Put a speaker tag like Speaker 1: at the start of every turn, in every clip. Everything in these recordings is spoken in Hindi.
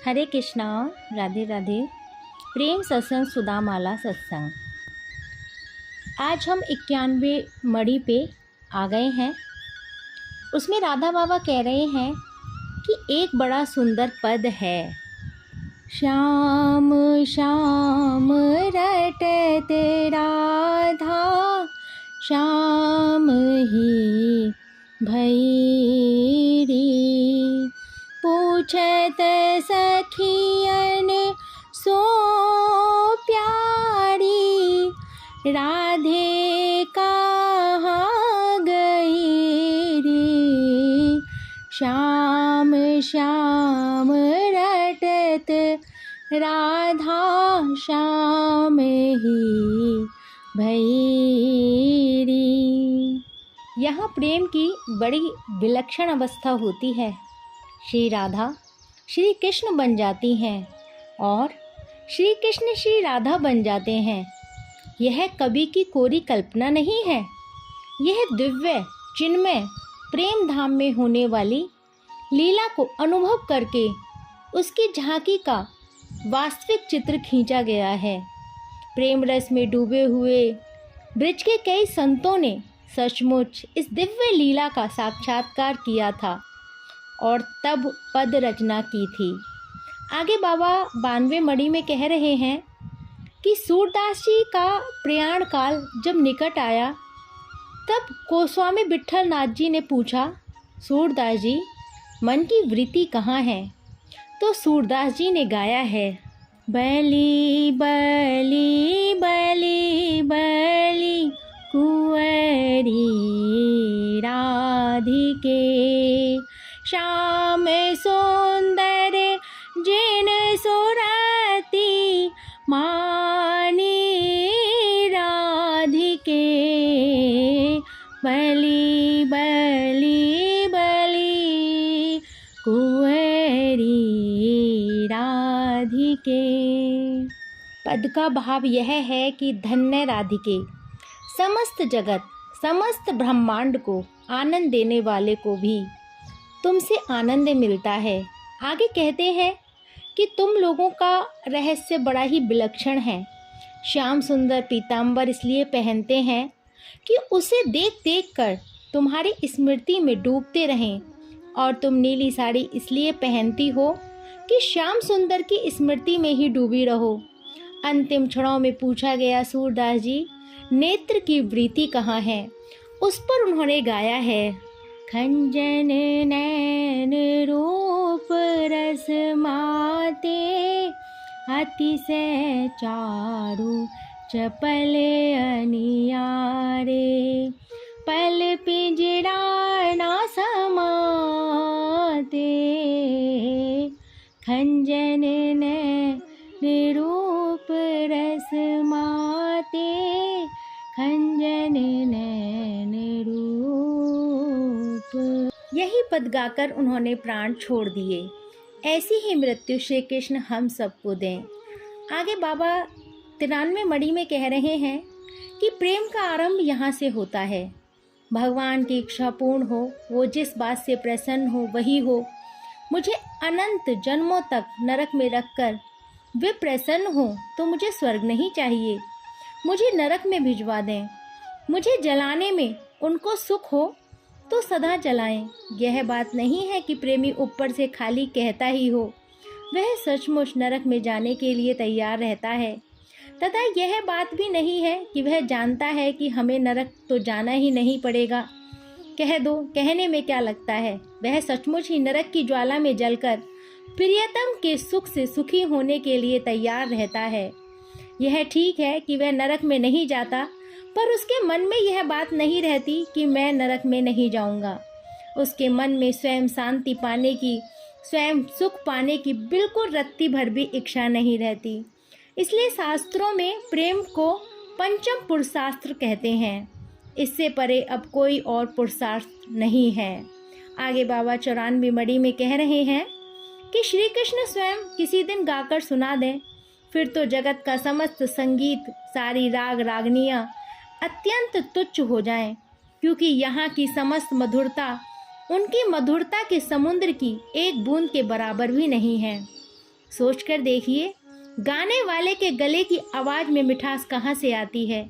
Speaker 1: हरे कृष्णा। राधे राधे। प्रेम सत्संग सुदामाला सत्संग। आज हम 91 मड़ी पे आ गए हैं। उसमें राधा बाबा कह रहे हैं कि एक बड़ा सुंदर पद है। श्याम श्याम रटते राधा श्याम ही भैरी, पूछत सखियन सो प्यारी, राधे कहाँ गई रे। श्याम श्याम रटत राधा श्याम ही भैरी। यहाँ प्रेम की बड़ी विलक्षण अवस्था होती है। श्री राधा श्री कृष्ण बन जाती हैं और श्री कृष्ण श्री राधा बन जाते हैं। यह कवि की कोरी कल्पना नहीं है। यह दिव्य चिन्मय प्रेम धाम में होने वाली लीला को अनुभव करके उसकी झांकी का वास्तविक चित्र खींचा गया है। प्रेम रस में डूबे हुए ब्रज के कई संतों ने सचमुच इस दिव्य लीला का साक्षात्कार किया था और तब पद रचना की थी। आगे बाबा 92 मड़ी में कह रहे हैं कि सूरदास जी का प्रयाण काल जब निकट आया तब गोस्वामी विट्ठल नाथ जी ने पूछा, सूरदास जी मन की वृत्ति कहाँ है? तो सूरदास जी ने गाया है, बली बली बली बली कुंवरी राधिके, श्याम सुंदर जिन सुरती मानी राधिके, बली बली बली कुंवरी राधिके। पद का भाव यह है कि धन्य राधिके, समस्त जगत समस्त ब्रह्मांड को आनंद देने वाले को भी तुमसे आनंद मिलता है। आगे कहते हैं कि तुम लोगों का रहस्य बड़ा ही विलक्षण है। श्याम सुंदर पीतांबर इसलिए पहनते हैं कि उसे देख देख कर तुम्हारी स्मृति में डूबते रहें, और तुम नीली साड़ी इसलिए पहनती हो कि श्याम सुंदर की स्मृति में ही डूबी रहो। अंतिम क्षणों में पूछा गया, सूरदास जी नेत्र की वृत्ति कहाँ है? उस पर उन्होंने गाया है, खंजन नैन रूप रस माते, अतिशय चारु चपल अनियारे, पल पिंजरा ना समाते, खंजन नैन रूप रस माते, खंजन नैन रूप। यही पद गाकर उन्होंने प्राण छोड़ दिए। ऐसी ही मृत्यु श्री कृष्ण हम सबको दें। आगे बाबा 93 मड़ी में कह रहे हैं कि प्रेम का आरंभ यहाँ से होता है। भगवान की इच्छा पूर्ण हो, वो जिस बात से प्रसन्न हो वही हो। मुझे अनंत जन्मों तक नरक में रखकर वे प्रसन्न हो तो मुझे स्वर्ग नहीं चाहिए, मुझे नरक में भिजवा दें। मुझे जलाने में उनको सुख हो तो सदा जलाएं। यह बात नहीं है कि प्रेमी ऊपर से खाली कहता ही हो, वह सचमुच नरक में जाने के लिए तैयार रहता है। तथा यह बात भी नहीं है कि वह जानता है कि हमें नरक तो जाना ही नहीं पड़ेगा। कह दो, कहने में क्या लगता है। वह सचमुच ही नरक की ज्वाला में जलकर प्रियतम के सुख से सुखी होने के लिए तैयार रहता है। यह ठीक है कि वह नरक में नहीं जाता, पर उसके मन में यह बात नहीं रहती कि मैं नरक में नहीं जाऊंगा। उसके मन में स्वयं शांति पाने की, स्वयं सुख पाने की बिल्कुल रत्ती भर भी इच्छा नहीं रहती। इसलिए शास्त्रों में प्रेम को पंचम पुरुषार्थ कहते हैं। इससे परे अब कोई और पुरुषार्थ नहीं है। आगे बाबा 94 मड़ी में कह रहे हैं कि श्री कृष्ण स्वयं किसी दिन गाकर सुना दें, फिर तो जगत का समस्त संगीत, सारी राग रागनियाँ अत्यंत तुच्छ हो जाएं, क्योंकि यहाँ की समस्त मधुरता उनकी मधुरता के समुद्र की एक बूंद के बराबर भी नहीं है। सोच कर देखिए, गाने वाले के गले की आवाज़ में मिठास कहाँ से आती है।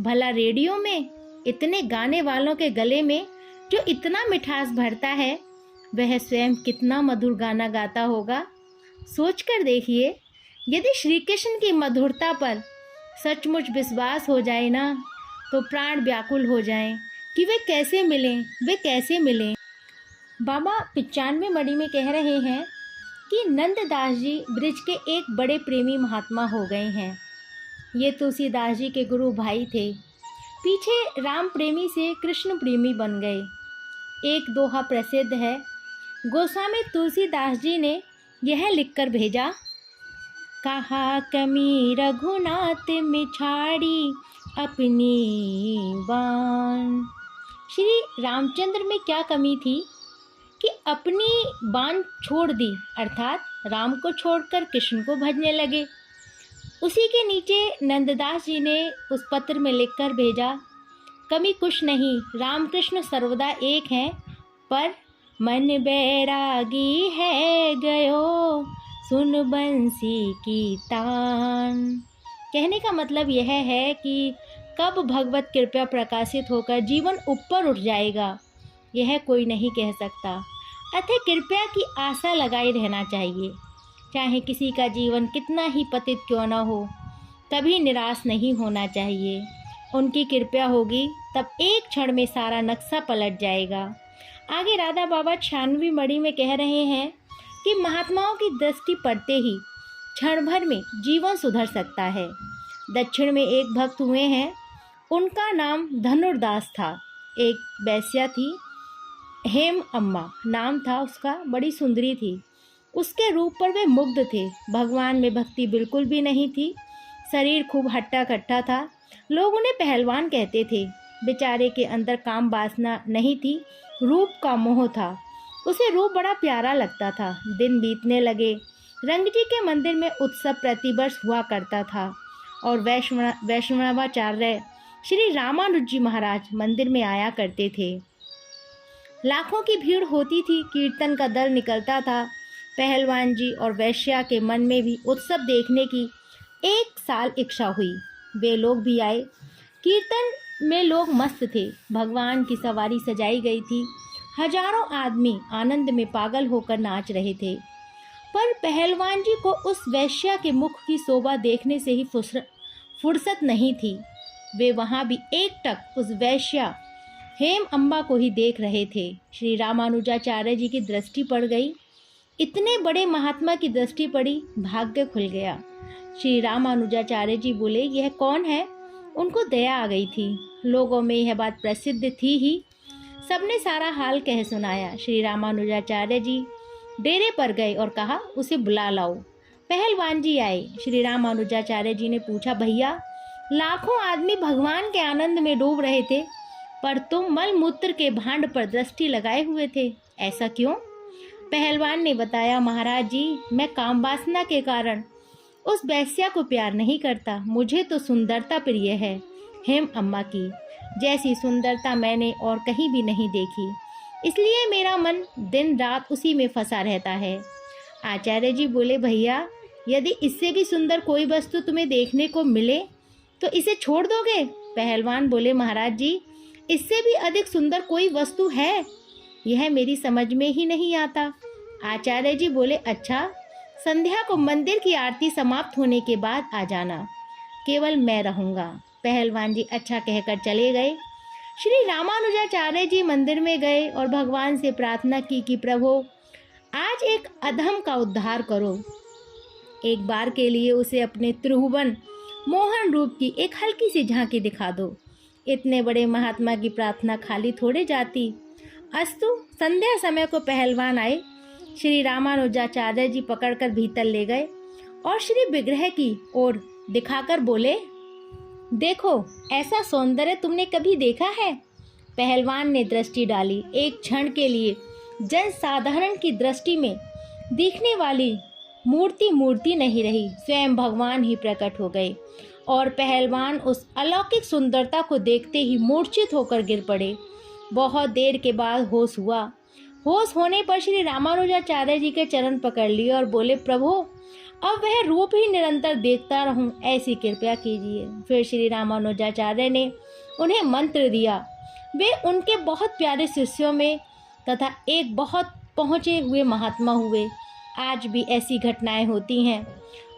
Speaker 1: भला रेडियो में इतने गाने वालों के गले में जो इतना मिठास भरता है, वह स्वयं कितना मधुर गाना गाता होगा। सोच कर देखिए, यदि श्री कृष्ण की मधुरता पर सचमुच विश्वास हो जाए ना, तो प्राण व्याकुल हो जाएं कि वे कैसे मिलें। बाबा 95 मणि में कह रहे हैं कि नंददास जी ब्रिज के एक बड़े प्रेमी महात्मा हो गए हैं। ये तुलसीदास जी के गुरु भाई थे। पीछे राम प्रेमी से कृष्ण प्रेमी बन गए। एक दोहा प्रसिद्ध है, गोस्वामी तुलसीदास जी ने यह लिखकर भेजा, कहा कमी रघुनाथ में छाड़ी अपनी बान। श्री रामचंद्र में क्या कमी थी कि अपनी बान छोड़ दी, अर्थात राम को छोड़कर कृष्ण को भजने लगे। उसी के नीचे नंददास जी ने उस पत्र में लिखकर भेजा, कमी कुछ नहीं, रामकृष्ण सर्वदा एक हैं, पर मन बैरागी है गयो सुन बंसी की तान। कहने का मतलब यह है कि कब भगवत कृपा प्रकाशित होकर जीवन ऊपर उठ जाएगा, यह कोई नहीं कह सकता। अतः कृपया की आशा लगाए रहना चाहिए। चाहे किसी का जीवन कितना ही पतित क्यों न हो, कभी निराश नहीं होना चाहिए। उनकी कृपा होगी तब एक क्षण में सारा नक्शा पलट जाएगा। आगे राधा बाबा 96 मणि में कह रहे हैं कि महात्माओं की दृष्टि पड़ते ही क्षण भर में जीवन सुधर सकता है। दक्षिण में एक भक्त हुए हैं, उनका नाम धनुर्दास था। एक वैश्या थी, हेम अम्मा नाम था उसका, बड़ी सुंदरी थी। उसके रूप पर वे मुग्ध थे। भगवान में भक्ति बिल्कुल भी नहीं थी। शरीर खूब हट्टा कट्टा था। लोग उन्हें पहलवान कहते थे। बेचारे के अंदर काम वासना नहीं थी, रूप का मोह था। उसे रूप बड़ा प्यारा लगता था। दिन बीतने लगे। रंग जी के मंदिर में उत्सव प्रतिवर्ष हुआ करता था और वैष्णवाचार्य श्री रामानुज जी महाराज मंदिर में आया करते थे। लाखों की भीड़ होती थी। कीर्तन का दल निकलता था। पहलवान जी और वैश्या के मन में भी उत्सव देखने की एक साल इच्छा हुई। वे लोग भी आए। कीर्तन में लोग मस्त थे। भगवान की सवारी सजाई गई थी। हजारों आदमी आनंद में पागल होकर नाच रहे थे। पर पहलवान जी को उस वैश्या के मुख की शोभा देखने से ही फुर्सत नहीं थी। वे वहाँ भी एकटक उस वैश्या हेम अम्बा को ही देख रहे थे। श्री रामानुजाचार्य जी की दृष्टि पड़ गई। इतने बड़े महात्मा की दृष्टि पड़ी, भाग्य खुल गया। श्री रामानुजाचार्य जी बोले, यह कौन है? उनको दया आ गई थी। लोगों में यह बात प्रसिद्ध थी ही। सबने सारा हाल कह सुनाया। श्री रामानुजाचार्य जी डेरे पर गए और कहा, उसे बुला लाओ। पहलवान जी आए। श्री रामानुजाचार्य जी ने पूछा, भैया लाखों आदमी भगवान के आनंद में डूब रहे थे, पर तुम मल मूत्र के भांड पर दृष्टि लगाए हुए थे, ऐसा क्यों? पहलवान ने बताया, महाराज जी, मैं काम वासना के कारण उस वैश्या को प्यार नहीं करता। मुझे तो सुंदरता प्रिय है। हेम अम्मा की जैसी सुंदरता मैंने और कहीं भी नहीं देखी, इसलिए मेरा मन दिन रात उसी में फंसा रहता है। आचार्य जी बोले, भैया यदि इससे भी सुंदर कोई वस्तु तुम्हें देखने को मिले तो इसे छोड़ दोगे? पहलवान बोले, महाराज जी, इससे भी अधिक सुंदर कोई वस्तु है? यह मेरी समझ में ही नहीं आता। आचार्य जी बोले, अच्छा, संध्या को मंदिर की आरती समाप्त होने के बाद आ जाना, केवल मैं रहूँगा। पहलवान जी अच्छा कहकर चले गए। श्री रामानुजाचार्य जी मंदिर में गए और भगवान से प्रार्थना की कि प्रभु, आज एक अधम का उद्धार करो। एक बार के लिए उसे अपने त्रिभुवन मोहन रूप की एक हल्की सी झांकी दिखा दो। इतने बड़े महात्मा की प्रार्थना खाली थोड़े जाती। अस्तु, संध्या समय को पहलवान आए। श्री रामानुजाचार्य जी पकड़कर भीतर ले गए और श्री विग्रह की ओर दिखाकर बोले, देखो, ऐसा सौंदर्य तुमने कभी देखा है? पहलवान ने दृष्टि डाली। एक क्षण के लिए जन साधारण की दृष्टि में दिखने वाली मूर्ति नहीं रही, स्वयं भगवान ही प्रकट हो गए और पहलवान उस अलौकिक सुंदरता को देखते ही मूर्छित होकर गिर पड़े। बहुत देर के बाद होश हुआ। होश होने पर श्री रामानुजाचार्य जी के चरण पकड़ लिए और बोले, प्रभु अब वह रूप ही निरंतर देखता रहूं, ऐसी कृपया कीजिए। फिर श्री रामानुजाचार्य ने उन्हें मंत्र दिया। वे उनके बहुत प्यारे शिष्यों में तथा एक बहुत पहुँचे हुए महात्मा हुए। आज भी ऐसी घटनाएं होती हैं,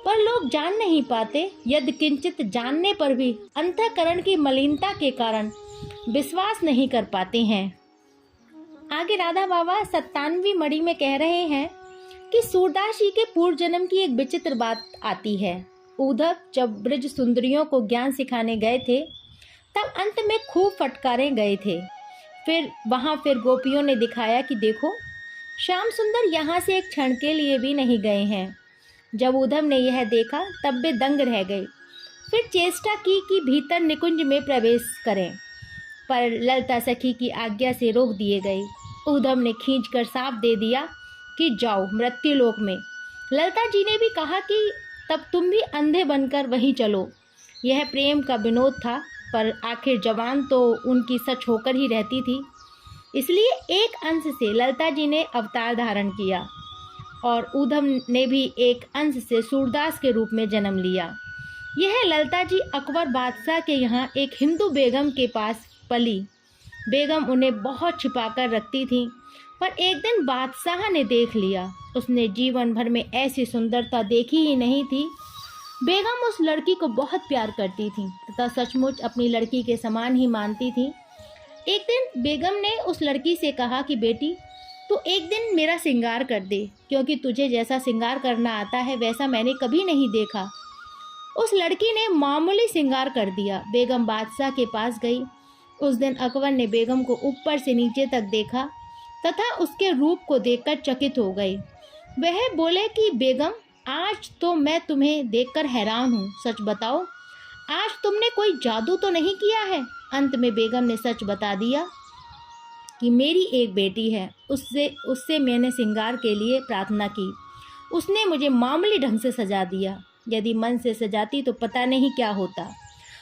Speaker 1: पर लोग जान नहीं पाते। यदि किंचित जानने पर भी अंतःकरण की मलिनता के कारण विश्वास नहीं कर पाते हैं। आगे राधा बाबा 97वीं मणि में कह रहे हैं कि सूरदास जी के पूर्व जन्म की एक विचित्र बात आती है। उद्धव जब ब्रज सुंदरियों को ज्ञान सिखाने गए थे, तब अंत में खूब फटकारे गए थे। फिर गोपियों ने दिखाया कि देखो, श्याम सुंदर यहाँ से एक क्षण के लिए भी नहीं गए हैं। जब उद्धव ने यह देखा तब वे दंग रह गए। फिर चेष्टा की कि भीतर निकुंज में प्रवेश करें, पर ललता सखी की आज्ञा से रोक दिए गए। उद्धव ने खींचकर साफ दे दिया कि जाओ मृत्युलोक में। ललता जी ने भी कहा कि तब तुम भी अंधे बनकर वहीं चलो। यह प्रेम का विनोद था, पर आखिर जवान तो उनकी सच होकर ही रहती थी। इसलिए एक अंश से ललता जी ने अवतार धारण किया और उद्धव ने भी एक अंश से सूरदास के रूप में जन्म लिया। यह ललता जी अकबर बादशाह के यहाँ एक हिंदू बेगम के पास पली। बेगम उन्हें बहुत छिपाकर रखती थी, पर एक दिन बादशाह ने देख लिया। उसने जीवन भर में ऐसी सुंदरता देखी ही नहीं थी। बेगम उस लड़की को बहुत प्यार करती थी तथा सचमुच अपनी लड़की के समान ही मानती थी। एक दिन बेगम ने उस लड़की से कहा कि बेटी, तू एक दिन मेरा श्रृंगार कर दे, क्योंकि तुझे जैसा श्रृंगार करना आता है वैसा मैंने कभी नहीं देखा। उस लड़की ने मामूली श्रृंगार कर दिया। बेगम बादशाह के पास गई। उस दिन अकबर ने बेगम को ऊपर से नीचे तक देखा तथा उसके रूप को देखकर चकित हो गई। वह बोले कि बेगम, आज तो मैं तुम्हें देखकर हैरान हूँ। सच बताओ, आज तुमने कोई जादू तो नहीं किया है? अंत में बेगम ने सच बता दिया कि मेरी एक बेटी है, उससे मैंने श्रृंगार के लिए प्रार्थना की। उसने मुझे मामूली ढंग से सजा दिया। यदि मन से सजाती तो पता नहीं क्या होता।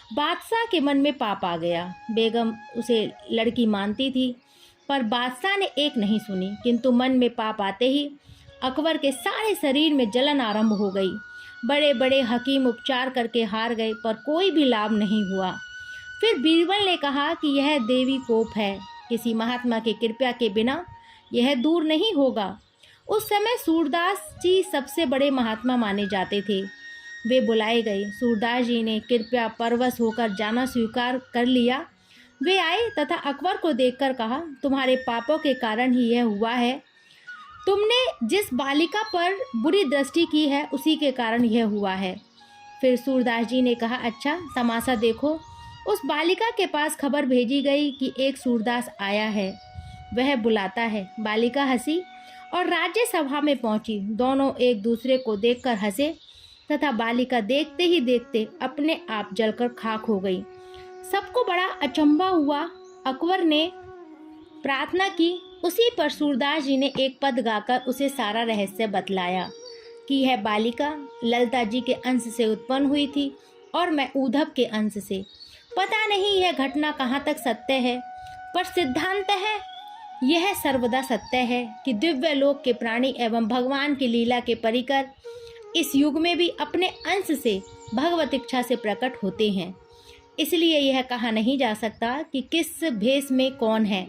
Speaker 1: बादशाह के मन में पाप आ गया। बेगम उसे लड़की मानती थी, पर बादशाह ने एक नहीं सुनी। किंतु मन में पाप आते ही अकबर के सारे शरीर में जलन आरंभ हो गई। बड़े बड़े हकीम उपचार करके हार गए, पर कोई भी लाभ नहीं हुआ। फिर बीरबल ने कहा कि यह देवी कोप है, किसी महात्मा की कृपा के बिना यह दूर नहीं होगा। उस समय सूरदास जी सबसे बड़े महात्मा माने जाते थे। वे बुलाए गए। सूरदास जी ने कृपया परवश होकर जाना स्वीकार कर लिया। वे आए तथा अकबर को देखकर कहा, तुम्हारे पापों के कारण ही यह हुआ है। तुमने जिस बालिका पर बुरी दृष्टि की है उसी के कारण यह हुआ है। फिर सूरदास जी ने कहा, अच्छा तमाशा देखो। उस बालिका के पास खबर भेजी गई कि एक सूरदास आया है, वह बुलाता है। बालिका हंसी और राज्यसभा में पहुंची। दोनों एक दूसरे को देखकर हंसे तथा बालिका देखते ही देखते अपने आप जलकर खाक हो गई। सबको बड़ा अचंभा हुआ। अकबर ने प्रार्थना की। उसी पर सूरदास जी ने एक पद गाकर उसे सारा रहस्य बतलाया कि यह बालिका ललता जी के अंश से उत्पन्न हुई थी और मैं उद्धव के अंश से। पता नहीं यह घटना कहाँ तक सत्य है, पर सिद्धांत है यह सर्वदा सत्य है कि दिव्य लोक के प्राणी एवं भगवान की लीला के परिकर इस युग में भी अपने अंश से भगवत इच्छा से प्रकट होते हैं। इसलिए यह कहा नहीं जा सकता कि किस भेष में कौन है।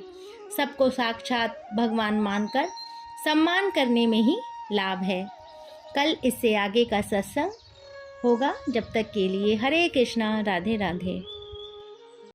Speaker 1: सबको साक्षात भगवान मानकर सम्मान करने में ही लाभ है। कल इससे आगे का सत्संग होगा। जब तक के लिए हरे कृष्णा, राधे राधे।